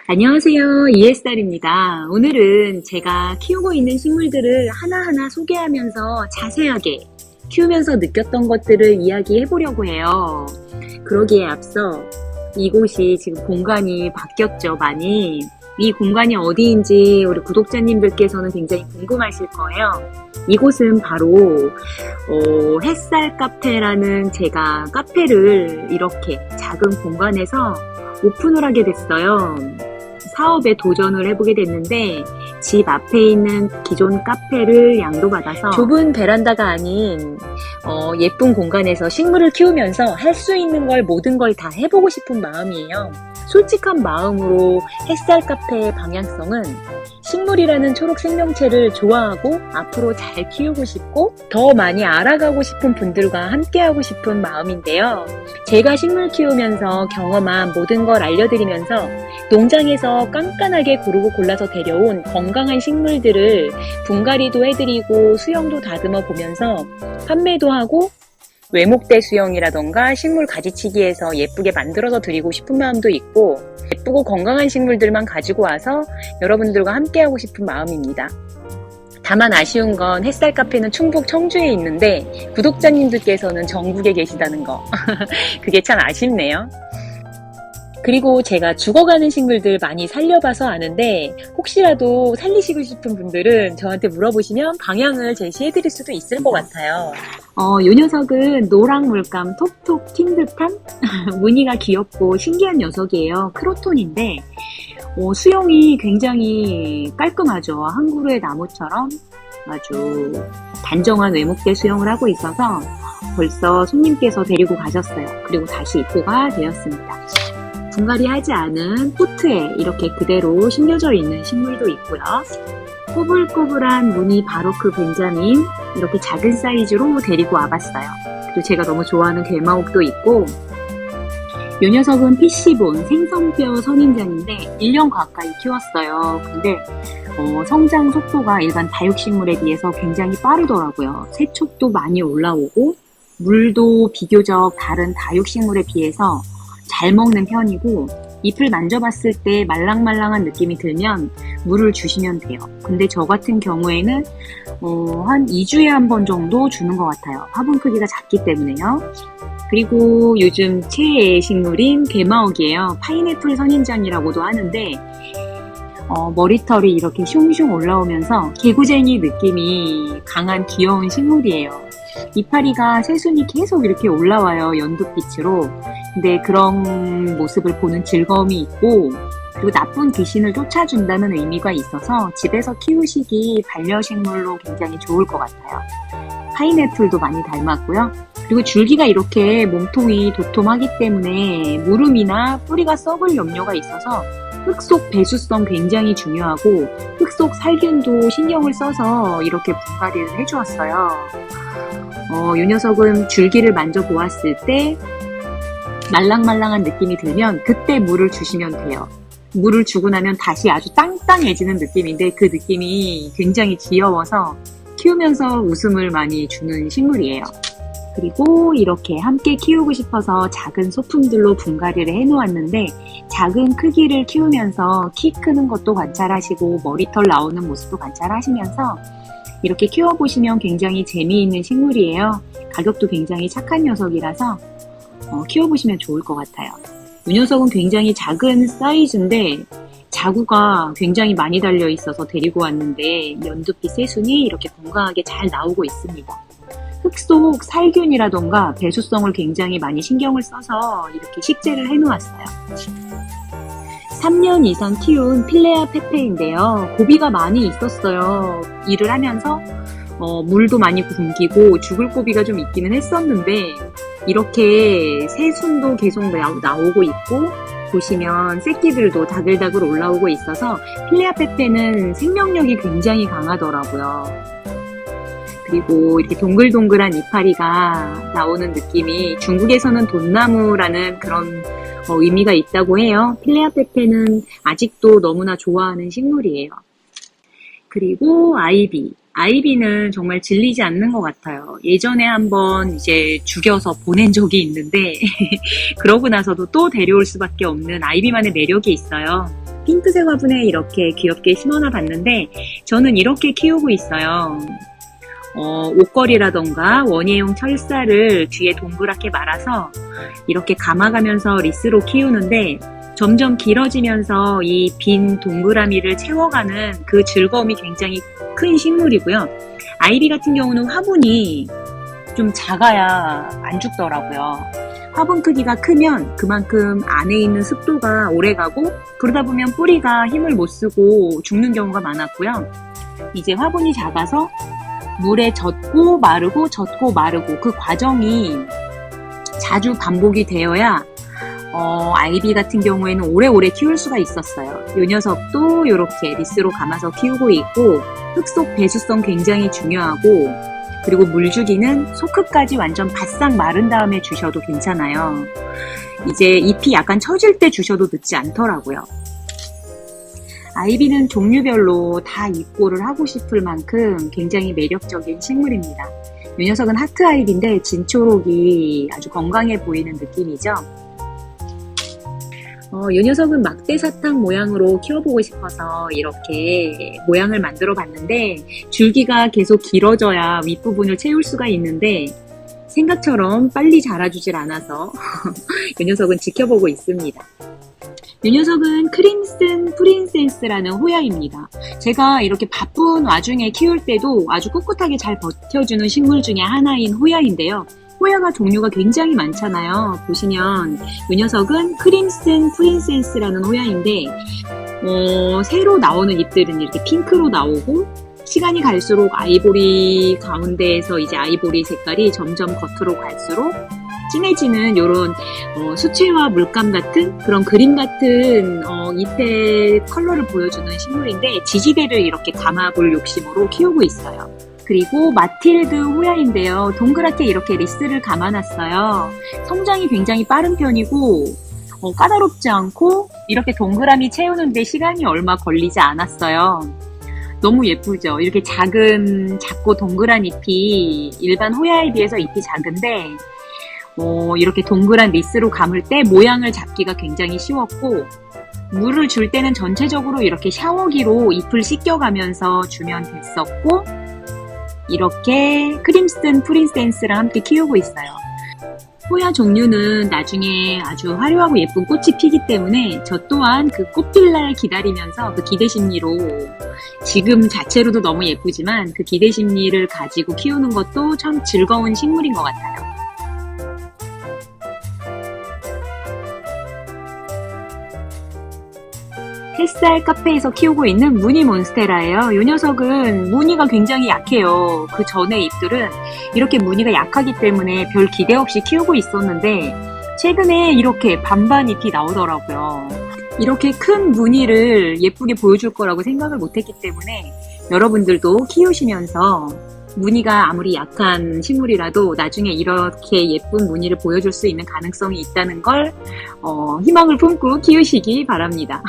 안녕하세요. ESR입니다. 오늘은 제가 키우고 있는 식물들을 하나하나 소개하면서 자세하게 키우면서 느꼈던 것들을 이야기해 보려고 해요. 그러기에 앞서 이곳이 지금 공간이 바뀌었죠, 많이. 이 공간이 어디인지 우리 구독자님들께서는 굉장히 궁금하실 거예요. 이곳은 바로 햇살 카페라는 제가 카페를 이렇게 작은 공간에서 오픈을 하게 됐어요. 사업에 도전을 해보게 됐는데 집 앞에 있는 기존 카페를 양도받아서 좁은 베란다가 아닌 예쁜 공간에서 식물을 키우면서 할 수 있는 걸 모든 걸 다 해보고 싶은 마음이에요. 솔직한 마음으로 햇살 카페의 방향성은 식물이라는 초록 생명체를 좋아하고 앞으로 잘 키우고 싶고 더 많이 알아가고 싶은 분들과 함께하고 싶은 마음인데요. 제가 식물 키우면서 경험한 모든 걸 알려드리면서 농장에서 깐깐하게 고르고 골라서 데려온 건강한 식물들을 분갈이도 해드리고 수영도 다듬어 보면서 판매도 하고 외목대 수영이라던가 식물 가지치기에서 예쁘게 만들어서 드리고 싶은 마음도 있고 예쁘고 건강한 식물들만 가지고 와서 여러분들과 함께하고 싶은 마음입니다. 다만 아쉬운 건 햇살 카페는 충북 청주에 있는데 구독자님들께서는 전국에 계시다는 거. 그게 참 아쉽네요. 그리고 제가 죽어가는 식물들 많이 살려봐서 아는데 혹시라도 살리시고 싶은 분들은 저한테 물어보시면 방향을 제시해드릴 수도 있을 것 같아요. 요 녀석은 노랑 물감 톡톡 튄 듯한 무늬가 귀엽고 신기한 녀석이에요. 크로톤인데 수영이 굉장히 깔끔하죠. 한 그루의 나무처럼 아주 단정한 외목대 수영을 하고 있어서 벌써 손님께서 데리고 가셨어요. 그리고 다시 입고가 되었습니다. 분갈이하지 않은 포트에 이렇게 그대로 심겨져 있는 식물도 있고요. 꼬불꼬불한 무늬 바로크 벤자민 이렇게 작은 사이즈로 데리고 와봤어요. 그리고 제가 너무 좋아하는 괴마옥도 있고 이 녀석은 피시본 생선뼈 선인장인데 1년 가까이 키웠어요. 근데 성장 속도가 일반 다육식물에 비해서 굉장히 빠르더라고요. 세촉도 많이 올라오고 물도 비교적 다른 다육식물에 비해서 잘 먹는 편이고 잎을 만져봤을 때 말랑말랑한 느낌이 들면 물을 주시면 돼요. 근데 저 같은 경우에는 한 2주에 한 번 정도 주는 것 같아요. 화분 크기가 작기 때문에요. 그리고 요즘 최애 식물인 괴마옥이에요. 파인애플 선인장이라고도 하는데 머리털이 이렇게 슝슝 올라오면서 개구쟁이 느낌이 강한 귀여운 식물이에요. 이파리가 새순이 계속 이렇게 올라와요. 연두빛으로. 근데 그런 모습을 보는 즐거움이 있고 그리고 나쁜 귀신을 쫓아준다는 의미가 있어서 집에서 키우시기 반려식물로 굉장히 좋을 것 같아요. 파인애플도 많이 닮았고요. 그리고 줄기가 이렇게 몸통이 도톰하기 때문에 무름이나 뿌리가 썩을 염려가 있어서 흙 속 배수성 굉장히 중요하고 흙 속 살균도 신경을 써서 이렇게 분갈이를 해주었어요. 이 녀석은 줄기를 만져보았을 때 말랑말랑한 느낌이 들면 그때 물을 주시면 돼요. 물을 주고 나면 다시 아주 땅땅해지는 느낌인데 그 느낌이 굉장히 귀여워서 키우면서 웃음을 많이 주는 식물이에요. 그리고 이렇게 함께 키우고 싶어서 작은 소품들로 분갈이를 해놓았는데 작은 크기를 키우면서 키 크는 것도 관찰하시고 머리털 나오는 모습도 관찰하시면서 이렇게 키워보시면 굉장히 재미있는 식물이에요. 가격도 굉장히 착한 녀석이라서 키워보시면 좋을 것 같아요. 이 녀석은 굉장히 작은 사이즈인데 자구가 굉장히 많이 달려있어서 데리고 왔는데 연두빛 새순이 이렇게 건강하게 잘 나오고 있습니다. 흙 속 살균이라던가 배수성을 굉장히 많이 신경을 써서 이렇게 식재를 해놓았어요. 3년 이상 키운 필레아 페페인데요. 고비가 많이 있었어요. 일을 하면서 물도 많이 굶기고 죽을 고비가 좀 있기는 했었는데 이렇게 새순도 계속 나오고 있고 보시면 새끼들도 다글다글 올라오고 있어서 필레아 페페는 생명력이 굉장히 강하더라고요. 그리고 이렇게 동글동글한 이파리가 나오는 느낌이 중국에서는 돈나무라는 그런 의미가 있다고 해요. 필레아 페페는 아직도 너무나 좋아하는 식물이에요. 그리고 아이비는 정말 질리지 않는 것 같아요. 예전에 한번 이제 죽여서 보낸 적이 있는데 그러고 나서도 또 데려올 수밖에 없는 아이비만의 매력이 있어요. 핑크색 화분에 이렇게 귀엽게 심어놔 봤는데 저는 이렇게 키우고 있어요. 옷걸이라던가 원예용 철사를 뒤에 동그랗게 말아서 이렇게 감아가면서 리스로 키우는데 점점 길어지면서 이 빈 동그라미를 채워가는 그 즐거움이 굉장히 큰 식물이고요. 아이비 같은 경우는 화분이 좀 작아야 안 죽더라고요. 화분 크기가 크면 그만큼 안에 있는 습도가 오래가고 그러다 보면 뿌리가 힘을 못 쓰고 죽는 경우가 많았고요. 이제 화분이 작아서 물에 젖고 마르고 젖고 마르고 그 과정이 자주 반복이 되어야 아이비 같은 경우에는 오래오래 키울 수가 있었어요. 이 녀석도 이렇게 리스로 감아서 키우고 있고 흙속 배수성 굉장히 중요하고 그리고 물주기는 소크까지 완전 바싹 마른 다음에 주셔도 괜찮아요. 이제 잎이 약간 처질 때 주셔도 늦지 않더라고요. 아이비는 종류별로 다 입고를 하고 싶을 만큼 굉장히 매력적인 식물입니다. 이 녀석은 하트 아이비인데 진초록이 아주 건강해 보이는 느낌이죠. 이 녀석은 막대사탕 모양으로 키워보고 싶어서 이렇게 모양을 만들어 봤는데 줄기가 계속 길어져야 윗부분을 채울 수가 있는데 생각처럼 빨리 자라주질 않아서 이 녀석은 지켜보고 있습니다. 이 녀석은 크림슨 프린세스라는 호야입니다. 제가 이렇게 바쁜 와중에 키울 때도 아주 꿋꿋하게 잘 버텨주는 식물 중에 하나인 호야인데요. 호야가 종류가 굉장히 많잖아요. 보시면 이 녀석은 크림슨 프린세스라는 호야인데 새로 나오는 잎들은 이렇게 핑크로 나오고 시간이 갈수록 아이보리 가운데에서 이제 아이보리 색깔이 점점 겉으로 갈수록 진해지는 이런 수채화 물감 같은 그런 그림 같은 잎의 컬러를 보여주는 식물인데 지지대를 이렇게 감아볼 욕심으로 키우고 있어요. 그리고 마틸드 호야인데요. 동그랗게 이렇게 리스를 감아놨어요. 성장이 굉장히 빠른 편이고 까다롭지 않고 이렇게 동그라미 채우는데 시간이 얼마 걸리지 않았어요. 너무 예쁘죠? 이렇게 작고 동그란 잎이 일반 호야에 비해서 잎이 작은데 이렇게 동그란 리스로 감을 때 모양을 잡기가 굉장히 쉬웠고 물을 줄 때는 전체적으로 이렇게 샤워기로 잎을 씻겨가면서 주면 됐었고 이렇게 크림슨 프린세스랑 함께 키우고 있어요. 호야 종류는 나중에 아주 화려하고 예쁜 꽃이 피기 때문에 저 또한 그 꽃 필 날 기다리면서 그 기대 심리로 지금 자체로도 너무 예쁘지만 그 기대 심리를 가지고 키우는 것도 참 즐거운 식물인 것 같아요. 햇살 카페에서 키우고 있는 무늬 몬스테라예요. 이 녀석은 무늬가 굉장히 약해요. 그 전에 잎들은 이렇게 무늬가 약하기 때문에 별 기대 없이 키우고 있었는데 최근에 이렇게 반반 잎이 나오더라고요. 이렇게 큰 무늬를 예쁘게 보여줄 거라고 생각을 못했기 때문에 여러분들도 키우시면서 무늬가 아무리 약한 식물이라도 나중에 이렇게 예쁜 무늬를 보여줄 수 있는 가능성이 있다는 걸 희망을 품고 키우시기 바랍니다.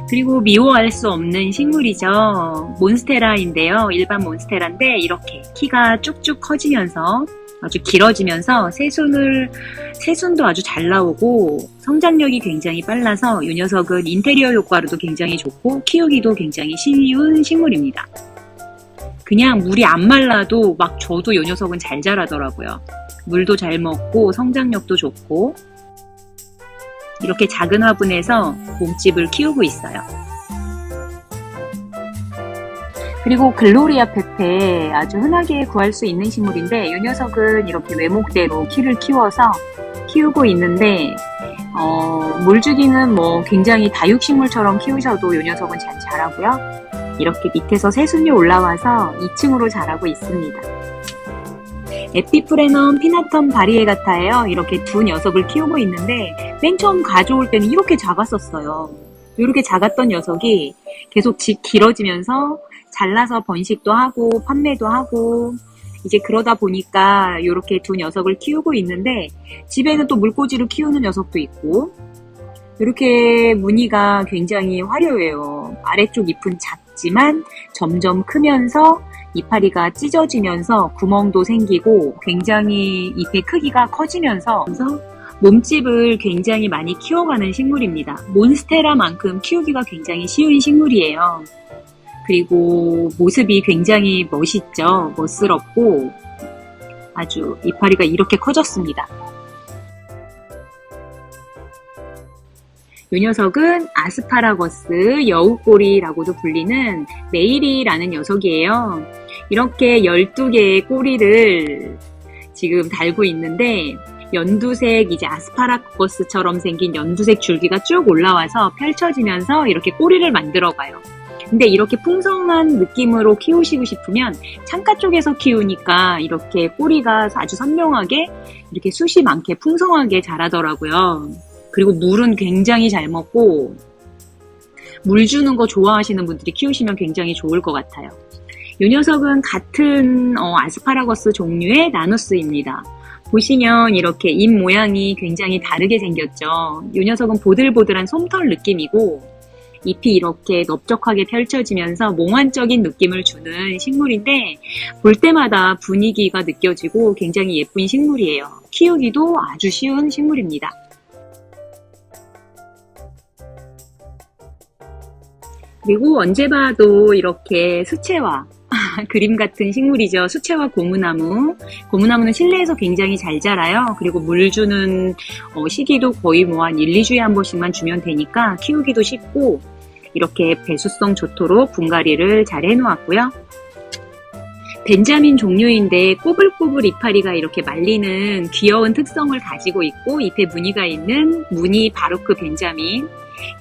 그리고 미워할 수 없는 식물이죠. 몬스테라인데요. 일반 몬스테라인데 이렇게 키가 쭉쭉 커지면서 아주 길어지면서 새순도 아주 잘 나오고 성장력이 굉장히 빨라서 이 녀석은 인테리어 효과로도 굉장히 좋고 키우기도 굉장히 쉬운 식물입니다. 그냥 물이 안 말라도 막 줘도 이 녀석은 잘 자라더라고요. 물도 잘 먹고 성장력도 좋고 이렇게 작은 화분에서 몸집을 키우고 있어요. 그리고 글로리아 페페 아주 흔하게 구할 수 있는 식물인데 이 녀석은 이렇게 외목대로 키를 키워서 키우고 있는데 물주기는 뭐 굉장히 다육식물처럼 키우셔도 이 녀석은 잘 자라고요. 이렇게 밑에서 새순이 올라와서 2층으로 자라고 있습니다. 에피프레넘 피나텀 바리에가타예요. 이렇게 두 녀석을 키우고 있는데 맨 처음 가져올 때는 이렇게 작았었어요. 이렇게 작았던 녀석이 계속 길어지면서 잘라서 번식도 하고 판매도 하고 이제 그러다 보니까 이렇게 두 녀석을 키우고 있는데 집에는 또 물꽂이로 키우는 녀석도 있고 이렇게 무늬가 굉장히 화려해요. 아래쪽 잎은 작지만 점점 크면서 이파리가 찢어지면서 구멍도 생기고 굉장히 잎의 크기가 커지면서 몸집을 굉장히 많이 키워가는 식물입니다. 몬스테라만큼 키우기가 굉장히 쉬운 식물이에요. 그리고 모습이 굉장히 멋있죠. 멋스럽고 아주 이파리가 이렇게 커졌습니다. 이 녀석은 아스파라거스 여우꼬리라고도 불리는 메이리라는 녀석이에요. 이렇게 12개의 꼬리를 지금 달고 있는데 연두색 이제 아스파라거스처럼 생긴 연두색 줄기가 쭉 올라와서 펼쳐지면서 이렇게 꼬리를 만들어가요. 근데 이렇게 풍성한 느낌으로 키우시고 싶으면 창가 쪽에서 키우니까 이렇게 꼬리가 아주 선명하게 이렇게 숱이 많게 풍성하게 자라더라고요. 그리고 물은 굉장히 잘 먹고 물 주는 거 좋아하시는 분들이 키우시면 굉장히 좋을 것 같아요. 이 녀석은 같은 아스파라거스 종류의 나누스입니다. 보시면 이렇게 잎 모양이 굉장히 다르게 생겼죠. 이 녀석은 보들보들한 솜털 느낌이고 잎이 이렇게 넓적하게 펼쳐지면서 몽환적인 느낌을 주는 식물인데 볼 때마다 분위기가 느껴지고 굉장히 예쁜 식물이에요. 키우기도 아주 쉬운 식물입니다. 그리고 언제 봐도 이렇게 수채화 그림 같은 식물이죠. 수채화 고무나무. 고무나무는 실내에서 굉장히 잘 자라요. 그리고 물 주는 시기도 거의 뭐 한 1, 2주에 한 번씩만 주면 되니까 키우기도 쉽고 이렇게 배수성 좋도록 분갈이를 잘 해놓았고요. 벤자민 종류인데 꼬불꼬불 이파리가 이렇게 말리는 귀여운 특성을 가지고 있고 잎에 무늬가 있는 무늬 바로크 벤자민.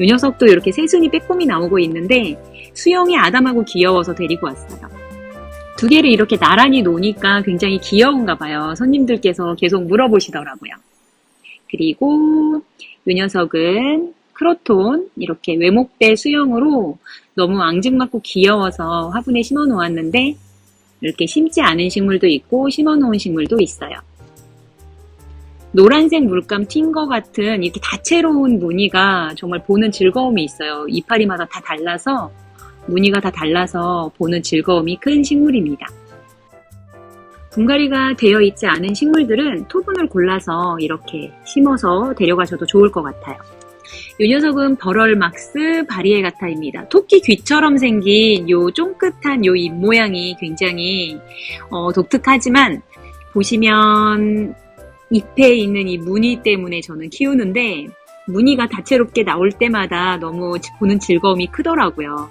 이 녀석도 이렇게 새순이 빼꼼히 나오고 있는데 수영이 아담하고 귀여워서 데리고 왔어요. 두 개를 이렇게 나란히 놓으니까 굉장히 귀여운가 봐요. 손님들께서 계속 물어보시더라고요. 그리고 이 녀석은 크로톤, 이렇게 외목대 수영으로 너무 앙증맞고 귀여워서 화분에 심어 놓았는데 이렇게 심지 않은 식물도 있고 심어 놓은 식물도 있어요. 노란색 물감 튄 것 같은 이렇게 다채로운 무늬가 정말 보는 즐거움이 있어요. 이파리마다 다 달라서 무늬가 다 달라서 보는 즐거움이 큰 식물입니다. 분갈이가 되어 있지 않은 식물들은 토분을 골라서 이렇게 심어서 데려가셔도 좋을 것 같아요. 이 녀석은 버럴막스 바리에가타입니다. 토끼 귀처럼 생긴 요 쫑긋한 요 잎 모양이 굉장히 독특하지만 보시면 잎에 있는 이 무늬 때문에 저는 키우는데 무늬가 다채롭게 나올 때마다 너무 보는 즐거움이 크더라고요.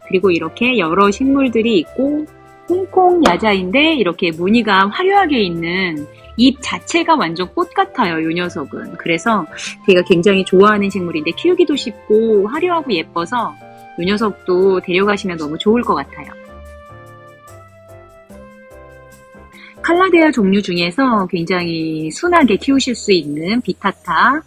그리고 이렇게 여러 식물들이 있고 홍콩 야자인데 이렇게 무늬가 화려하게 있는 잎 자체가 완전 꽃 같아요. 이 녀석은. 그래서 제가 굉장히 좋아하는 식물인데 키우기도 쉽고 화려하고 예뻐서 이 녀석도 데려가시면 너무 좋을 것 같아요. 칼라데아 종류 중에서 굉장히 순하게 키우실 수 있는 비타타,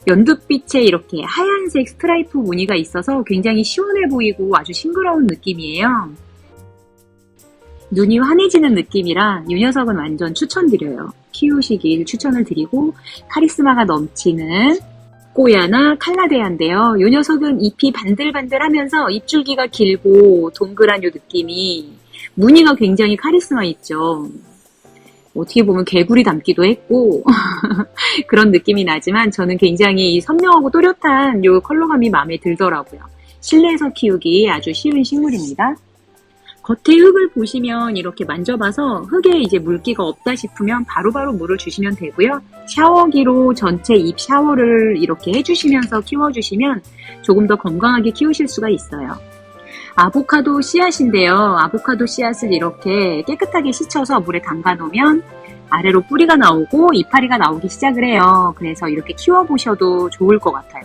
연두빛에 이렇게 하얀색 스트라이프 무늬가 있어서 굉장히 시원해 보이고 아주 싱그러운 느낌이에요. 눈이 환해지는 느낌이라 이 녀석은 완전 추천드려요. 키우시길 추천을 드리고 카리스마가 넘치는 꼬야나 칼라데아인데요. 이 녀석은 잎이 반들반들하면서 잎줄기가 길고 동그란 이 느낌이 무늬가 굉장히 카리스마 있죠. 어떻게 보면 개구리 닮기도 했고 그런 느낌이 나지만 저는 굉장히 선명하고 또렷한 이 컬러감이 마음에 들더라고요. 실내에서 키우기 아주 쉬운 식물입니다. 겉에 흙을 보시면 이렇게 만져봐서 흙에 이제 물기가 없다 싶으면 바로바로 물을 주시면 되고요. 샤워기로 전체 잎 샤워를 이렇게 해주시면서 키워주시면 조금 더 건강하게 키우실 수가 있어요. 아보카도 씨앗인데요. 아보카도 씨앗을 이렇게 깨끗하게 씻어서 물에 담가 놓으면 아래로 뿌리가 나오고 이파리가 나오기 시작을 해요. 그래서 이렇게 키워보셔도 좋을 것 같아요.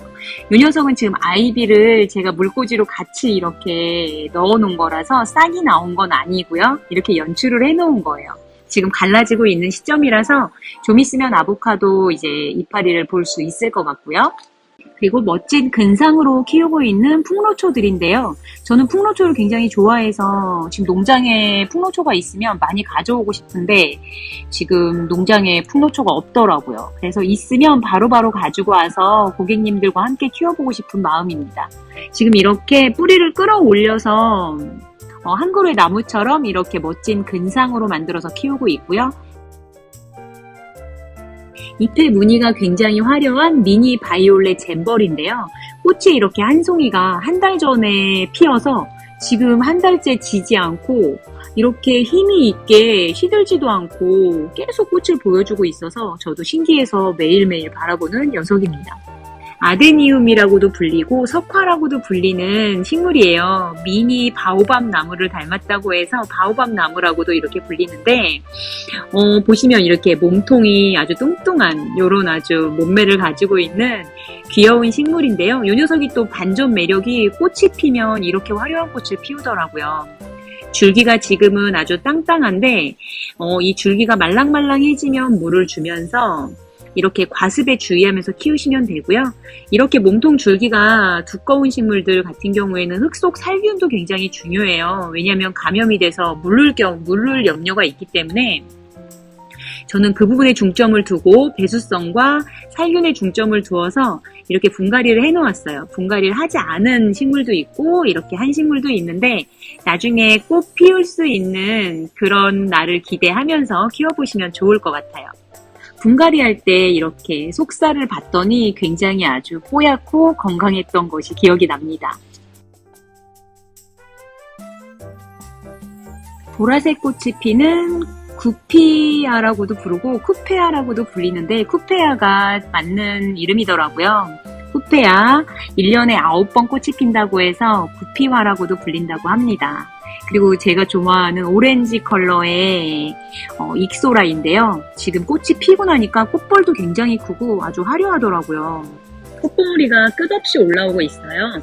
이 녀석은 지금 아이비를 제가 물꽂이로 같이 이렇게 넣어 놓은 거라서 싹이 나온 건 아니고요. 이렇게 연출을 해 놓은 거예요. 지금 갈라지고 있는 시점이라서 좀 있으면 아보카도 이제 이파리를 볼 수 있을 것 같고요. 그리고 멋진 근상으로 키우고 있는 풍로초들인데요. 저는 풍로초를 굉장히 좋아해서 지금 농장에 풍로초가 있으면 많이 가져오고 싶은데 지금 농장에 풍로초가 없더라고요. 그래서 있으면 바로바로 가지고 와서 고객님들과 함께 키워보고 싶은 마음입니다. 지금 이렇게 뿌리를 끌어올려서 한 그루의 나무처럼 이렇게 멋진 근상으로 만들어서 키우고 있고요. 잎의 무늬가 굉장히 화려한 미니 바이올렛 잼벌인데요. 꽃이 이렇게 한 송이가 한 달 전에 피어서 지금 한 달째 지지 않고 이렇게 힘이 있게 시들지도 않고 계속 꽃을 보여주고 있어서 저도 신기해서 매일매일 바라보는 녀석입니다. 아데니움이라고도 불리고 석화라고도 불리는 식물이에요. 미니 바오밥 나무를 닮았다고 해서 바오밥 나무라고도 이렇게 불리는데 보시면 이렇게 몸통이 아주 뚱뚱한 이런 아주 몸매를 가지고 있는 귀여운 식물인데요. 이 녀석이 또 반전 매력이 꽃이 피면 이렇게 화려한 꽃을 피우더라고요. 줄기가 지금은 아주 땅땅한데 이 줄기가 말랑말랑해지면 물을 주면서 이렇게 과습에 주의하면서 키우시면 되고요. 이렇게 몸통 줄기가 두꺼운 식물들 같은 경우에는 흙 속 살균도 굉장히 중요해요. 왜냐하면 감염이 돼서 물을 염려가 있기 때문에 저는 그 부분에 중점을 두고 배수성과 살균에 중점을 두어서 이렇게 분갈이를 해놓았어요. 분갈이를 하지 않은 식물도 있고 이렇게 한 식물도 있는데 나중에 꽃 피울 수 있는 그런 날을 기대하면서 키워보시면 좋을 것 같아요. 분갈이 할 때 이렇게 속살을 봤더니 굉장히 아주 뽀얗고 건강했던 것이 기억이 납니다. 보라색 꽃이 피는 구피아라고도 부르고 쿠페아라고도 불리는데 쿠페아가 맞는 이름이더라고요. 쿠페아 1년에 9번 꽃이 핀다고 해서 구피화라고도 불린다고 합니다. 그리고 제가 좋아하는 오렌지 컬러의 익소라인데요. 지금 꽃이 피고 나니까 꽃벌도 굉장히 크고 아주 화려하더라고요. 꽃봉오리가 끝없이 올라오고 있어요.